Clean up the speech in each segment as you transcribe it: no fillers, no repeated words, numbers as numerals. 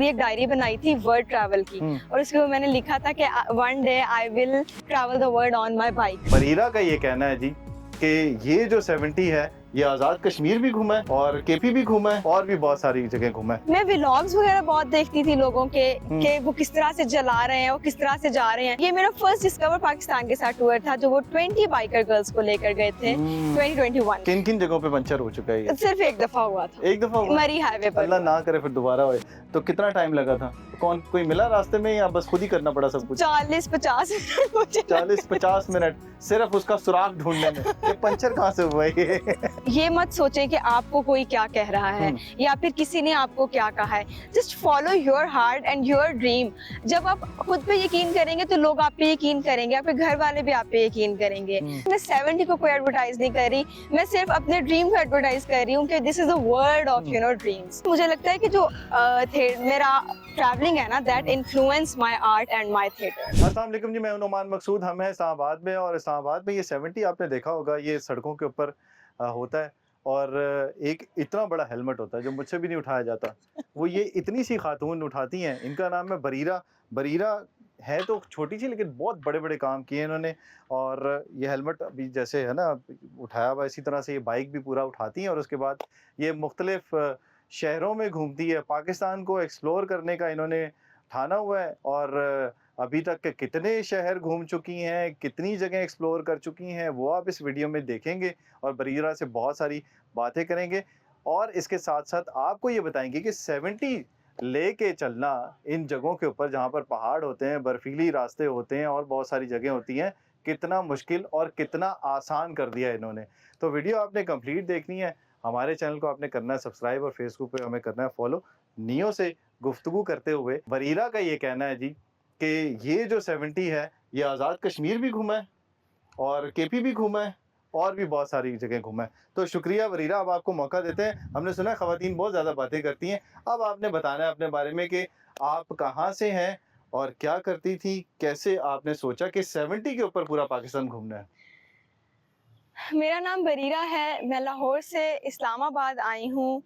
पूरी एक डायरी बनाई थी वर्ल्ड ट्रैवल की, और उसके ऊपर मैंने लिखा था कि one day I will travel the world on my bike. Bareera का ये कहना है जी कि ये जो 70 है ये आजाद कश्मीर भी घूमा है और केपी भी घूमा है और भी बहुत सारी जगह घूमा है। मैं व्लॉग्स वगैरह बहुत देखती थी लोगों के कि वो किस तरह से जला रहे हैं, वो किस तरह से जा रहे हैं। ये मेरा फर्स्ट डिस्कवर पाकिस्तान के साथ टूर था जो वो 20 बाइकर गर्ल्स को लेकर गए थे 2021। किन किन जगहों पे पंचर हो चुका है ये? सिर्फ एक दफा हुआ था, एक दफा हुआ? मरी हाईवे पर। अल्लाह ना करे फिर दोबारा होए। तो कितना टाइम लगा था? कौन कोई मिला रास्ते में या बस खुद ही करना पड़ा सब कुछ? 40-50 मिनट मुझे 40-50 मिनट सिर्फ उसका सुराग ढूंढने में। ये पंचर कहाँ से हुआ ये? ये मत सोचे कि आपको कोई क्या कह रहा है या फिर किसी ने आपको क्या कहा है। Just follow your heart and your dream. जब आप खुद पे यकीन करेंगे तो लोग आप पे यकीन करेंगे, आपके घर वाले भी आप पे यकीन करेंगे। मैं 70 को कोई एडवर्टाइज नहीं कर रही, मैं सिर्फ अपने ड्रीम को एडवर्टाइज कर रही हूँ कि this is the world of dreams. मुझे लगता है कि जो मेरा ट्रैवलिंग है ना, that influence my art and my theatre. अस्सलाम वालेकुम जी, मैं हूं नुमान मकसूद। हम हैं इस्लामाबाद में और इस्लामाबाद में ये 70 आपने देखा होगा, ये सड़कों के ऊपर होता है और एक इतना बड़ा हेलमेट होता है जो मुझसे भी नहीं उठाया जाता। वो ये इतनी सी खातून उठाती हैं। इनका नाम है बरीरा। बरीरा है तो छोटी सी लेकिन बहुत बड़े बड़े काम किए इन्होंने। और ये हेलमेट अभी जैसे है ना उठाया हुआ, इसी तरह से ये बाइक भी पूरा उठाती हैं और उसके बाद ये मुख्तलिफ शहरों में घूमती है। पाकिस्तान को एक्सप्लोर करने का इन्होंने ठाना हुआ है और अभी तक के कितने शहर घूम चुकी हैं, कितनी जगह एक्सप्लोर कर चुकी हैं, वो आप इस वीडियो में देखेंगे और बरीरा से बहुत सारी बातें करेंगे। और इसके साथ साथ आपको ये बताएंगे कि 70 लेके चलना इन जगहों के ऊपर जहाँ पर पहाड़ होते हैं, बर्फीली रास्ते होते हैं और बहुत सारी जगह होती हैं, कितना मुश्किल और कितना आसान कर दिया इन्होंने। तो वीडियो आपने कंप्लीट देखनी है। हमारे चैनल को आपने करना है सब्सक्राइब और फेसबुक पे हमें करना है फॉलो। नियो से गुफ्तगू करते हुए बरीरा का ये कहना है जी कि ये जो 70 है ये आज़ाद कश्मीर भी घूमा है और केपी भी घूमा है और भी बहुत सारी जगह घूमा है। तो शुक्रिया बरीरा, अब आपको मौका देते हैं। हमने सुना है ख़वातीन बहुत ज़्यादा बातें करती हैं, अब आपने बताना है अपने बारे में कि आप कहाँ से हैं और क्या करती थी, कैसे आपने सोचा कि 70 के ऊपर पूरा पाकिस्तान घूमना है। मेरा नाम बरीरा है, मैं लाहौर से इस्लामाबाद आई हूँ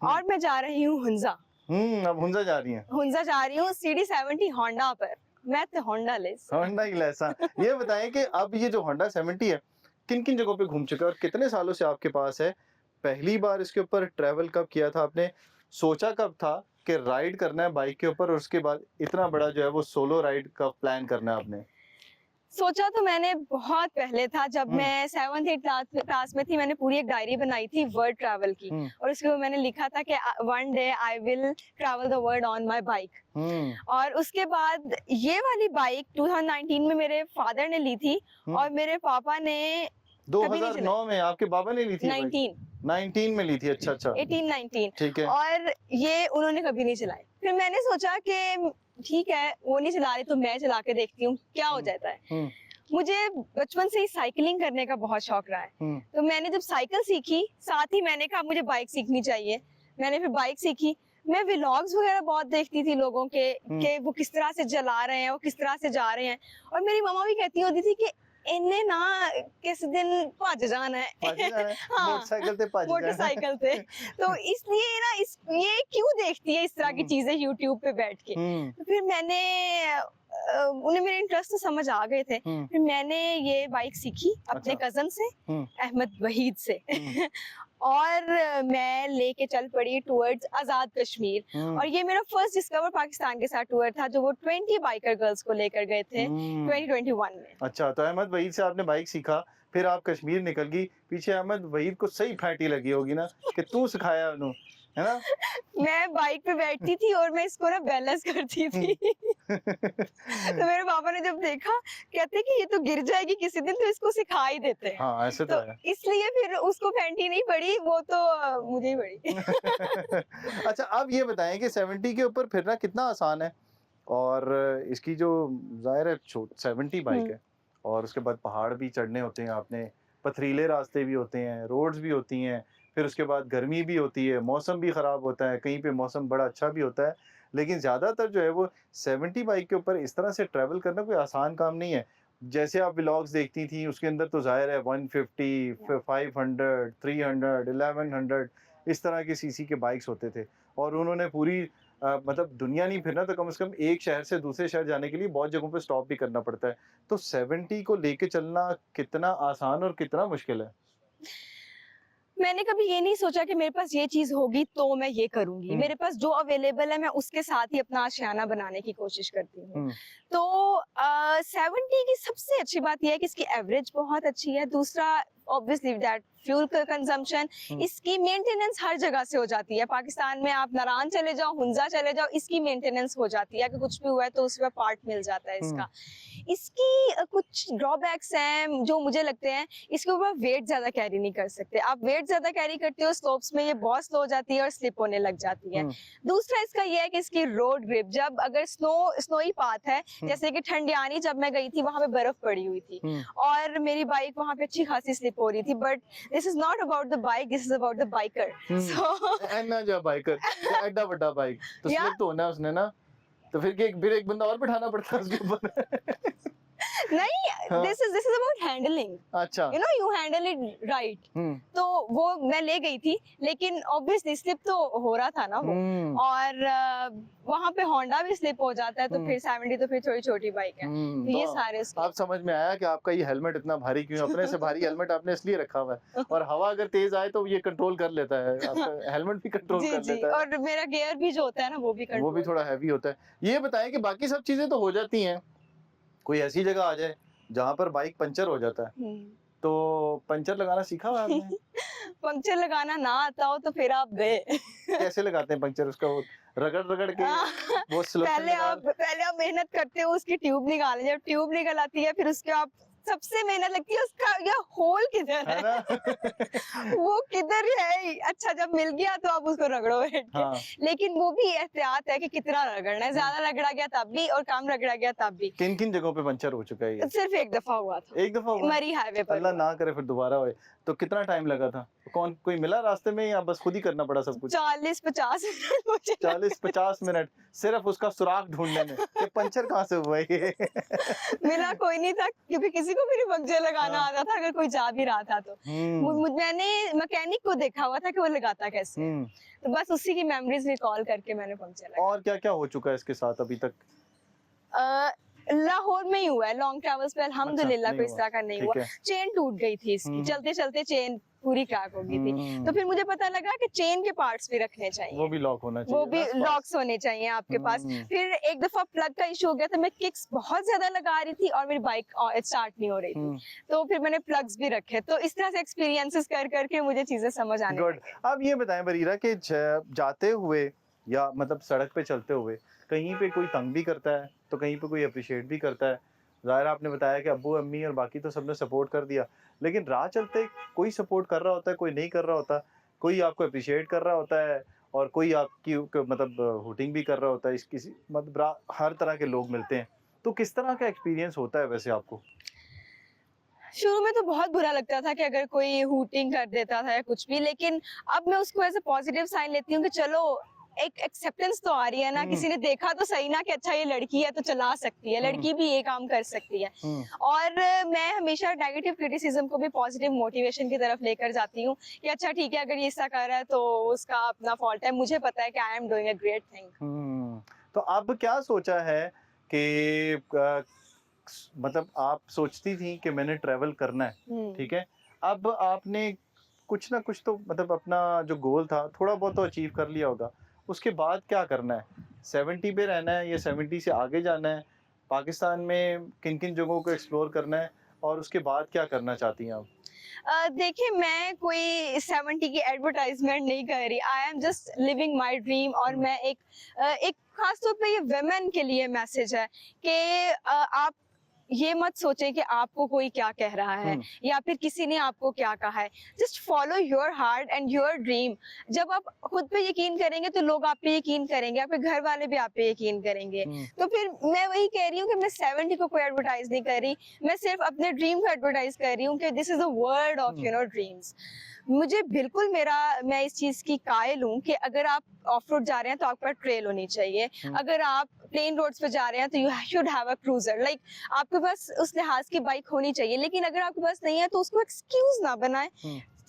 और मैं जा रही हूँ हुंजा। अब हुंजा जा रही हैं? हुंजा जा रही हूँ CD70 होंडा पर। मैं तो होंडा लेस। होंडा ही लेसा। ये बताएं कि अब ये जो होंडा 70 है किन किन जगहों पे घूम चुका है और कितने सालों से आपके पास है? पहली बार इसके ऊपर ट्रैवल कब किया था आपने? सोचा कब था कि राइड करना है बाइक के ऊपर और उसके बाद इतना बड़ा जो है वो सोलो राइड का प्लान करना है आपने? सोचा तो मैंने बहुत पहले था, जब मैं 7th 8th क्लास में थी। मैंने पूरी एक डायरी बनाई थी वर्ल्ड ट्रैवल की, और उसके ऊपर मैंने लिखा था कि one day I will travel the world on my bike. और उसके बाद ये वाली बाइक 2019 में मेरे फादर ने ली थी और मेरे पापा ने 2009 में आपके बाबा ने ली थी? 19 में ली थी। अच्छा 18-19 ठीक है। और ये उन्होंने कभी नहीं चलाई। फिर मैंने सोचा कि ठीक है, वो नहीं चला रही तो मैं चला के देखती हूँ क्या हो जाता है। मुझे बचपन से ही साइकिलिंग करने का बहुत शौक रहा है, तो मैंने जब साइकिल सीखी साथ ही मैंने कहा मुझे बाइक सीखनी चाहिए। मैंने फिर बाइक सीखी। मैं व्लॉग्स वगैरह बहुत देखती थी लोगों के कि वो किस तरह से जला रहे हैं, वो किस तरह से जा रहे हैं। और मेरी मम्मा भी कहती होती थी कि इन्हें ना किस दिन भज जाना है। हाँ, मोटरसाइकिल थे। तो इसलिए ना ये क्यों देखती है इस तरह की चीजें यूट्यूब पे बैठ के। तो फिर मैंने उन्हें मेरे इंटरेस्ट तो समझ आ गए थे। फिर मैंने ये बाइक सीखी अपने कजन से, अहमद वहीद से। और मैं लेके चल पड़ी टूवर्ड्स आजाद कश्मीर। और ये मेरा फर्स्ट डिस्कवर पाकिस्तान के साथ टूर था जो वो 20 बाइकर गर्ल्स को लेकर गए थे 2021 में। अच्छा, तो अहमद वहीद से आपने बाइक सीखा, फिर आप कश्मीर निकल गई। पीछे अहमद वहीद को सही फैंटी लगी होगी ना कि तू सिखाया उन्होंने, है ना? मैं बाइक पे बैठती थी और मैं इसको ना बैलेंस करती थी। तो मेरे पापा ने जब देखा, कहते कि ये तो गिर जाएगी किसी दिन, तो इसको सिखा ही देते हैं। हाँ, ऐसे तो है। इसलिए फिर उसको फैंटी नहीं पड़ी, वो तो मुझे ही पड़ी। अच्छा, अब ये बताएं कि 70 के ऊपर फिरना कितना आसान है और इसकी जो जाहिर है 70 बाइक है और उसके बाद पहाड़ भी चढ़ने होते हैं आपने, पथरीले रास्ते भी होते हैं, रोड्स भी होती हैं, फिर उसके बाद गर्मी भी होती है, मौसम भी ख़राब होता है, कहीं पे मौसम बड़ा अच्छा भी होता है। लेकिन ज़्यादातर जो है वो 70 बाइक के ऊपर इस तरह से ट्रैवल करना कोई आसान काम नहीं है। जैसे आप व्लॉग्स देखती थी उसके अंदर तो ज़ाहिर है 150, 500, 300, 1100 इस तरह के सीसी के बाइक्स होते थे और उन्होंने पूरी मतलब दुनिया नहीं फिरना तो कम से कम एक शहर से दूसरे शहर जाने के लिए बहुत जगहों पे स्टॉप भी करना पड़ता है। तो 70 को लेके चलना कितना आसान और कितना मुश्किल है? मैंने कभी ये नहीं सोचा कि मेरे पास ये चीज होगी तो मैं ये करूंगी। मेरे पास जो अवेलेबल है मैं उसके साथ ही अपना आशियाना बनाने की कोशिश करती हूँ। तो 70 की सबसे अच्छी बात यह है कि इसकी एवरेज बहुत अच्छी है। दूसरा ऑब्वियसली दैट फ्यूल का कंजम्पशन, इसकी मेंटेनेंस हर जगह से हो जाती है। पाकिस्तान में आप नारान चले जाओ, हुंजा चले जाओ, इसकी मेंटेनेंस हो जाती है कि कुछ भी हुआ है तो उसमें पार्ट मिल जाता है इसका। इसकी कुछ ड्रॉबैक्स हैं जो मुझे लगते हैं। इसके ऊपर वेट ज्यादा कैरी नहीं कर सकते। आप वेट ज्यादा कैरी करते हो स्लोप्स में, ये बहुत स्लो हो जाती है और स्लिप होने लग जाती है। दूसरा इसका ये है कि इसकी रोड ग्रिप, जब अगर स्नोई पाथ है, जैसे कि ठंडियानी जब मैं गई थी वहां पे बर्फ पड़ी हुई थी और मेरी बाइक वहां पे अच्छी खासी स्लिप हो रही थी, but this is not about the bike, this is about the biker. So एना जो बाइकर एड्डा बड़ा बाइक तो स्लिप तो होना है उसने ना, तो फिर एक बंदा और बिठाना पड़ता है उसके ऊपर। नहीं, दिस इज अबाउट हैंडलिंग। अच्छा, you know, you handle it right. तो वो मैं ले गई थी, लेकिन ऑब्वियसली स्लिप तो हो रहा था ना वो। और वहां पे होंडा भी स्लिप हो जाता है, तो फिर 70 तो फिर थोड़ी छोटी बाइक है। तो ये सारे आप समझ में आया कि आपका ये हेलमेट इतना भारी क्यों, अपने से भारी हेलमेट आपने इसलिए रखा हुआ है और हवा अगर तेज आए तो ये कंट्रोल कर लेता है, आपका हेलमेट भी कंट्रोल कर लेता है। और मेरा गियर भी जो होता है ना वो भी थोड़ा हैवी होता है। ये बताएं कि बाकी सब चीजें तो हो जाती हैं, कोई ऐसी जगह आ जाए जहाँ पर बाइक पंचर हो जाता है, तो पंचर लगाना सीखा हुआ आपने? पंक्चर लगाना ना आता हो तो फिर आप गए। कैसे लगाते हैं पंक्चर? उसका वो रगड़ के वो पहले आप मेहनत करते हो उसकी ट्यूब निकालने। जब ट्यूब निकल आती है फिर उसके आप सबसे मेहनत लगती है उसका ये होल किधर है वो किधर है। अच्छा जब मिल गया तो आप उसको रगड़ो बैठ के। लेकिन वो भी एहतियात है कि कितना रगड़ना है। ज्यादा रगड़ा गया तब भी और कम रगड़ा गया तब भी। किन किन जगहों पे पंचर हो चुका है ये? सिर्फ एक दफा हुआ था। एक दफा हुआ? मरी हाईवे पर। अल्लाह ना करे फिर दोबारा होए। तो कितना टाइम लगा था? कोई मिला रास्ते में या बस खुद ही करना पड़ा सब कुछ? 40-50 मिनट मुझे। 40-50 मिनट सिर्फ उसका सुराख ढूंढने में कि पंचर कहाँ से हुआ ये। मिला कोई नहीं था क्योंकि किसी को भी नहीं पंक्चर लगाना आता था अगर कोई जा भी रहा था तो। मैंने मैकेनिक को देखा हुआ था कि वो लगाता कैसे। तो बस उसी की मेमोरीज रिकॉल करके मैंने पंक्चर लगाया। और क्या क्या हो चुका है इसके साथ अभी तक? लाहौर में ही हुआ है। लॉन्ग ट्रैवल्स पे अल्हम्दुलिल्लाह कोई इस तरह का नहीं हुआ। चेन टूट गई थी इसकी, चलते चलते चेन पूरी क्रैक हो गई थी। तो फिर मुझे पता लगा कि चेन के पार्ट्स भी रखने चाहिए, वो भी लॉक होना चाहिए, वो भी लॉक्स होने चाहिए आपके पास। फिर एक दफा प्लग का इशू हो गया था, मैं किक्स बहुत ज्यादा लगा रही थी और मेरी बाइक स्टार्ट नहीं हो रही थी, तो फिर मैंने प्लग्स भी रखे। तो इस तरह से एक्सपीरियंसेस कर करके मुझे चीजें समझ आने लगी। अब ये बताएं बरीरा कि जाते हुए या मतलब सड़क पे चलते हुए कहीं पे कोई तंग भी करता है तो कहीं पे कोई अप्रिशिएट भी करता है। ज़ाहिर आपने बताया कि अब्बू अम्मी और बाकी तो सबने सपोर्ट कर दिया, लेकिन राह चलते कोई सपोर्ट कर रहा होता है, कोई नहीं कर रहा होता, कोई आपको अप्रिशिएट कर रहा होता है और कोई आपकी मतलब हुटिंग भी कर रहा होता है। किसी मतलब हर तरह के लोग मिलते हैं, तो किस तरह का एक्सपीरियंस होता है वैसे आपको? शुरू में तो बहुत बुरा लगता था कि अगर कोई हूटिंग कर देता था या कुछ भी, लेकिन अब मैं उसको ऐसे पॉजिटिव साइन लेती हूँ कि चलो एक एक्सेप्टेंस तो आ रही है ना। किसी ने देखा तो सही ना कि अच्छा ये लड़की है तो चला सकती है, लड़की भी ये काम कर सकती है। और मैं हमेशा नेगेटिव क्रिटिसिज्म को भी पॉजिटिव मोटिवेशन की तरफ लेकर जाती हूँ कि अच्छा ठीक है अगर ये ऐसा कर रहा है तो उसका अपना फॉल्ट है, मुझे पता है कि I am doing a great thing. तो अब क्या सोचा है कि मतलब आप सोचती थी कि मैंने ट्रेवल करना है, ठीक है, अब आपने कुछ ना कुछ तो मतलब अपना जो गोल था थोड़ा बहुत तो अचीव कर लिया होगा, उसके बाद क्या करना है? 70 पे रहना है या 70 से आगे जाना है? पाकिस्तान में किन किन जगहों को एक्सप्लोर करना है और उसके बाद क्या करना चाहती हैं आप? देखिए मैं कोई 70 की एडवर्टाइजमेंट नहीं कर रही। I am just living my dream. और मैं एक खास तौर पे ये वुमेन के लिए मैसेज है कि आप ये मत सोचें कि आपको कोई क्या कह रहा है या फिर किसी ने आपको क्या कहा है। Just follow your heart and your dream. जब आप खुद पे यकीन करेंगे तो लोग आप पे यकीन करेंगे, आपके घर वाले भी आप पे यकीन करेंगे। तो फिर मैं वही कह रही हूँ कि मैं 70 को कोई एडवर्टाइज नहीं कर रही, मैं सिर्फ अपने ड्रीम को एडवर्टाइज कर रही हूँ कि this is the world of you know dreams. मुझे बिल्कुल मैं इस चीज की कायल हूँ कि अगर आप ऑफ रोड जा रहे हैं तो आपका ट्रेल होनी चाहिए। अगर आप प्लेन रोड्स पे जा रहे हैं तो you should have a cruiser. Like आपके पास उस लिहाज की बाइक होनी चाहिए, लेकिन अगर आपके पास नहीं है तो उसको एक्सक्यूज ना बनाएं।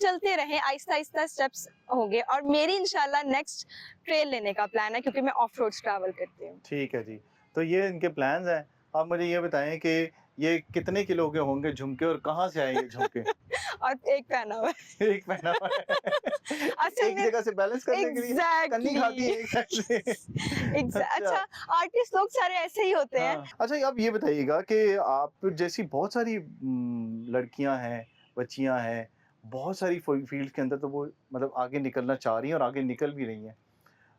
चलते रहें, आहिस्ता आहिस्ता स्टेप्स होंगे। और मेरी इंशाल्लाह नेक्स्ट ट्रेल लेने का प्लान है, क्योंकि मैं ऑफ रोड ट्रैवल करती हूँ। ठीक है जी। तो ये इनके प्लान्स हैं। आप मुझे ये बताएं कि ये कितने किलो के होंगे झुमके और कहाँ से आए ये झुमके? और एक पहना हुआ है। एक पहना हुआ है। असल एक में जगह से बैलेंस करने के लिए कन्नी खाती है एक साइड से। अच्छा, आर्टिस्ट लोग सारे ऐसे ही होते हैं। हाँ। अच्छा, आप ये बताइएगा कि आप जैसी बहुत सारी लड़कियां हैं, बच्चियां हैं, बहुत सारी फील्ड के अंदर तो वो मतलब आगे निकलना चाह रही हैं और आगे निकल भी रही हैं।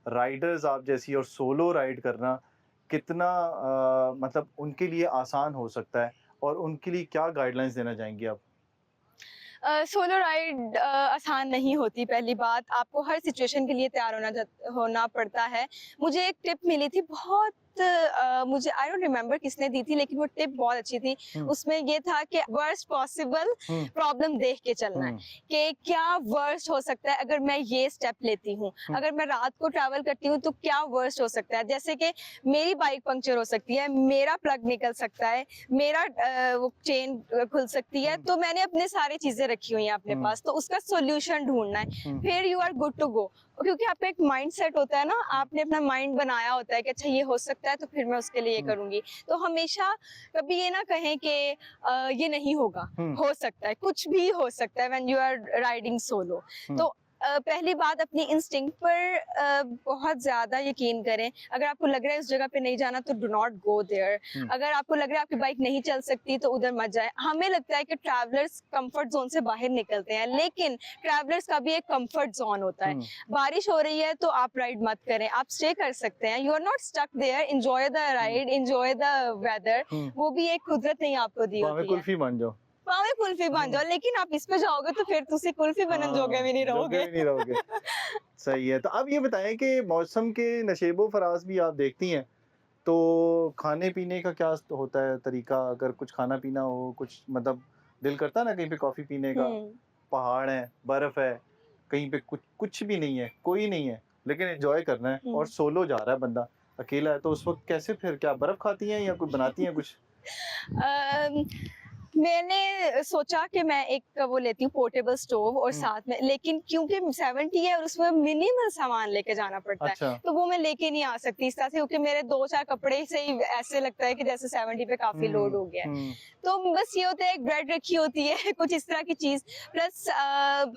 राइडर्स आप जैसी और सोलो राइड करना कितना मतलब उनके लिए आसान हो सकता है और उनके लिए क्या गाइडलाइंस देना चाहेंगी आप? सोलो राइड आसान नहीं होती। पहली बात, आपको हर सिचुएशन के लिए तैयार होना पड़ता है। मुझे एक टिप मिली थी बहुत, मुझे आई डोंट रिमेम्बर किसने दी थी, लेकिन वो टिप बहुत अच्छी थी। उसमें ये था कि वर्स्ट पॉसिबल प्रॉब्लम देख के चलना है कि क्या वर्स्ट हो सकता है अगर मैं ये स्टेप लेती हूँ। अगर मैं रात को ट्रैवल करती हूँ तो क्या वर्स्ट हो सकता है, जैसे कि मेरी बाइक पंक्चर हो सकती है, मेरा प्लग निकल सकता है, मेरा वो चेन खुल सकती है। तो मैंने अपने सारी चीजें रखी हुई हैं अपने पास, तो उसका सोल्यूशन ढूंढना है, फिर you are good to go. क्योंकि आपका एक माइंड सेट होता है ना, आपने अपना माइंड बनाया होता है कि अच्छा ये हो सकता है तो फिर मैं उसके लिए ये करूंगी। तो हमेशा कभी ये ना कहें कि ये नहीं होगा, हो सकता है, कुछ भी हो सकता है when you are riding solo. तो पहली बात, अपनी इंस्टिंक्ट पर बहुत ज्यादा यकीन करें। अगर आपको लग रहा है उस जगह पे नहीं जाना तो डू नॉट गो देयर। अगर आपको लग रहा है आपकी बाइक नहीं चल सकती तो उधर मत जाए। हमें लगता है कि ट्रैवलर्स कंफर्ट जोन से बाहर निकलते हैं, लेकिन ट्रैवलर्स का भी एक कंफर्ट जोन होता है। बारिश हो रही है तो आप राइड मत करें, आप स्टे कर सकते हैं। You are not stuck there, enjoy the ride, enjoy the weather. वो भी एक कुदरत ने आपको दी होती है। कुल्फी मान जाओ, पावे कुल्फी बन जाओ, लेकिन आप इस पे जाओगे तो फिर तुसी कुल्फी बनन जोगे भी नहीं रहोगे। जोगे भी नहीं रहोगे। सही है। तो अब ये बताएं कि मौसम के नशेबो फराज भी आप देखती हैं, तो खाने पीने का क्या होता है तरीका? अगर कुछ खाना पीना हो, कुछ मतलब दिल करता है ना कहीं पे कॉफी पीने का, पहाड़ है, बर्फ है, कहीं पे कुछ कुछ भी नहीं है, कोई नहीं है, लेकिन एंजॉय करना है और सोलो जा रहा है बंदा, अकेला है, तो उस वक्त कैसे फिर क्या बर्फ खाती हैं या कुछ बनाती हैं कुछ? मैंने सोचा कि मैं एक वो लेती हूँ पोर्टेबल स्टोव और साथ में, लेकिन क्योंकि 70 है और उसमें मिनिमल सामान लेके जाना पड़ता है, तो वो मैं लेके नहीं आ सकती इस तरह से, क्योंकि मेरे 2-4 कपड़े से ही ऐसे लगता है कि जैसे 70 पे काफी लोड हो गया है। तो बस ये होता है, एक ब्रेड रखी होती है, कुछ इस तरह की चीज, प्लस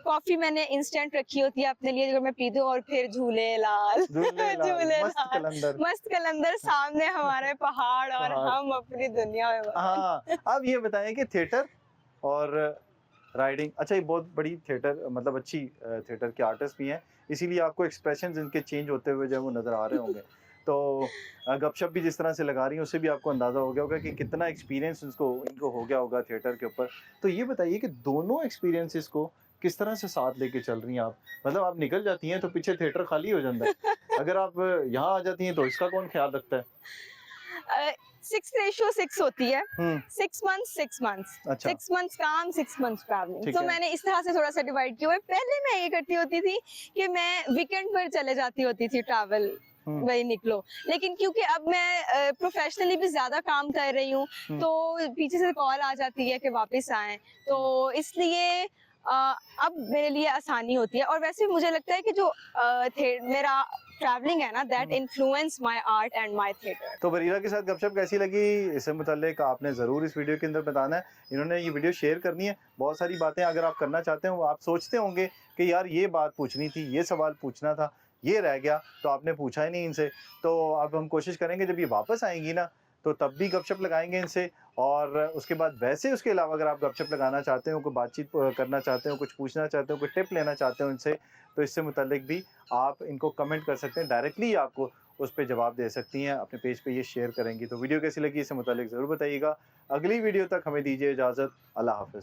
कॉफी मैंने इंस्टेंट रखी होती है अपने लिए, अगर मैं पी दूं, और फिर झूले लाल झूले लाल, मस्त कलंदर, सामने हमारे पहाड़ और हम अपनी दुनिया में। हाँ, अब ये बताएं कि थिएटर और राइडिंग, अच्छा ये बहुत बड़ी थिएटर मतलब अच्छी थिएटर के आर्टिस्ट भी हैं, इसीलिए आपको एक्सप्रेशंस इनके चेंज होते हुए जो है वो नज़र आ रहे होंगे। तो गपशप भी जिस तरह से लगा रही हैं उससे भी आपको अंदाज़ा हो गया होगा कि कितना एक्सपीरियंस इनको हो गया होगा थिएटर के ऊपर। तो ये बताइए कि दोनों एक्सपीरियंसेस को किस तरह से साथ लेके चल रही हैं आप? मतलब आप निकल जाती हैं तो पीछे थिएटर खाली हो जाता है, अगर आप यहाँ आ जाती हैं तो इसका कौन ख्याल रखता है? 6:6 होती है। 6 months 6 months, 6 months काम, 6 months ट्रैवलिंग। तो मैंने इस तरह से थोड़ा सा डिवाइड किया हुआ है। पहले मैं ये करती होती थी कि मैं वीकेंड पर चले जाती होती थी ट्रैवल, वही निकलो, लेकिन क्योंकि अब मैं प्रोफेशनली भी ज्यादा काम कर रही हूँ, तो पीछे से कॉल आ जाती है कि वापस आए, तो इसलिए अब मेरे लिए आसानी होती है। और वैसे मुझे लगता है कि जो मेरा ट्रैवलिंग है ना, that influence my art and my theatre. तो बरीरा के साथ गपशप कैसी लगी, इससे मुताल्लिक आपने ज़रूर इस वीडियो के अंदर बताना है। इन्होंने ये वीडियो शेयर करनी है, बहुत सारी बातें अगर आप करना चाहते हो, आप सोचते होंगे कि यार ये बात पूछनी थी, ये सवाल पूछना था, ये रह गया, तो आपने पूछा ही नहीं इनसे। तो अब हम कोशिश करेंगे जब ये वापस आएंगी ना, तो तब भी गपशप लगाएंगे इनसे। और उसके बाद वैसे उसके अलावा अगर आप गपशप लगाना चाहते हो, कोई बातचीत करना चाहते हो, कुछ पूछना चाहते हो, कोई टिप लेना चाहते हो इनसे, तो इससे मुताल्लिक भी आप इनको कमेंट कर सकते हैं, डायरेक्टली आपको उस पे जवाब दे सकती हैं, अपने पेज पे ये शेयर करेंगी। तो वीडियो कैसी लगी इससे मुताल्लिक ज़रूर बताइएगा। अगली वीडियो तक हमें दीजिए इजाज़त। अल्लाह हाफ़िज़।